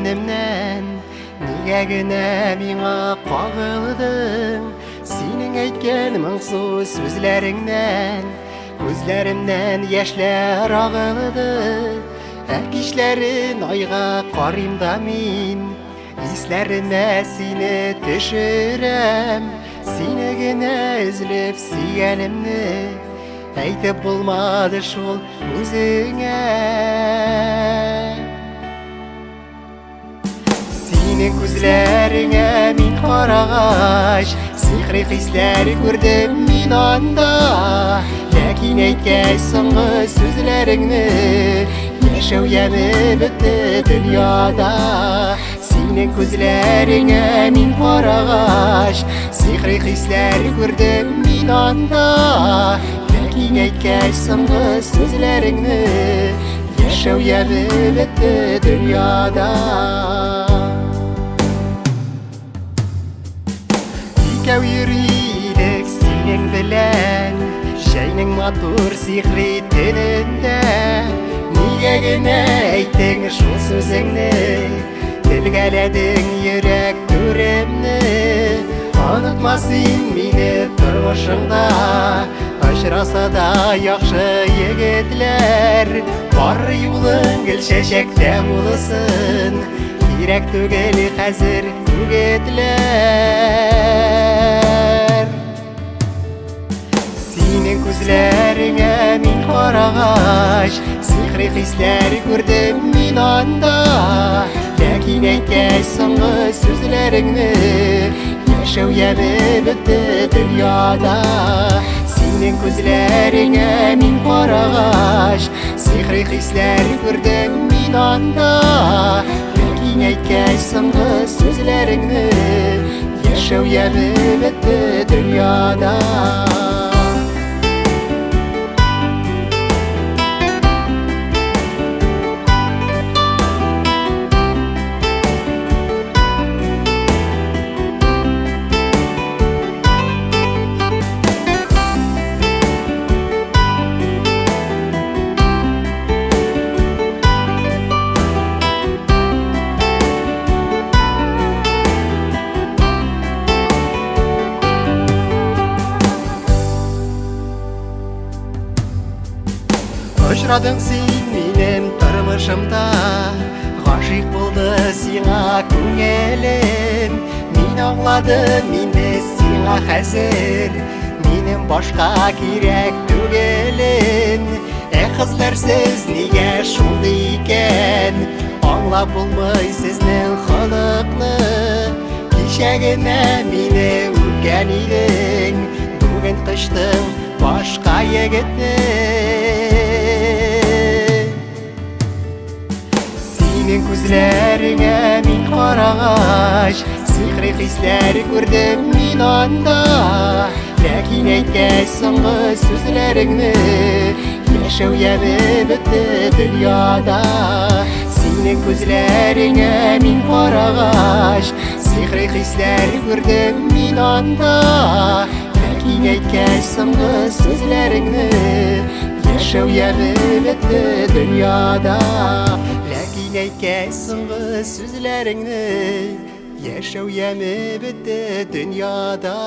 сүйгенімнен, неге генә миңа кагылдың? Синең әйткән моңсу сүзләреңнән күзләремнән яшьләр агылды. Кичләрен айга карыйм да мин, исләремә сине төшерәм. Сине генә эзләп сөйгәнемне әйтеп булмады шул үзеңә. Синең күзләреңә мин карагач, сихри хисләр күрдем мин анда. Ләкин әйткәч соңгы сүзләреңне, яшәү яме бетте дөньяда. Синең күзләреңә мин карагач, сихри хисләр күрдем мин анда. Ләкин әйткәч соңгы сүзләреңне, яшәү яме бетте дөньяда. Икәү йөридек синең белән, җәйнең матур сихри төнендә. Нигә генә әйттең шул сүзеңне, телгәләдең йөрәк түремне. Онытма син мине тормышыңда, очраса да яхшы егетләр. Бар юлың гел чәчәктә булсын, кирәк түгел хәзер үгетләр. Синең күзләреңә мин карагач, сихри хисләр күрдем мин анда. Ләкин әйткәч соңгы сүзләреңне, яшәү яме бетте дөньяда. Синең күзләреңә мин карагач, сихри хисләр күрдем мин анда. Ләкин әйткәч соңгы сүзләреңне, яшәү яме бетте дөньяда. Очрадың син минем тормышымда, гашыйк булды сиңа күңелем. Мин аңладым инде сиңа хәзер, минем башка кирәк түгелен. Кызлар сез нигә шундый икән, аңлап булмый сезнең холыкны. Кичә генә мине үпкән идең, бүген кычтың башка егетне. Синең күзләреңә мин карагач, сихри хисләр күрдем мин анда. Ләкин әйткәч соңгы сүзләреңне, яшәү яме бетте дөньяда. Синең күзләреңә мин карагач, сихри хисләр күрдем мин анда. Ләкин әйткәч соңгы сүзләреңне, яшәү яме бетте дөньяда. Ләкин әйткәч соңгы сүзләреңне, яшәү яме бетте дөньяда.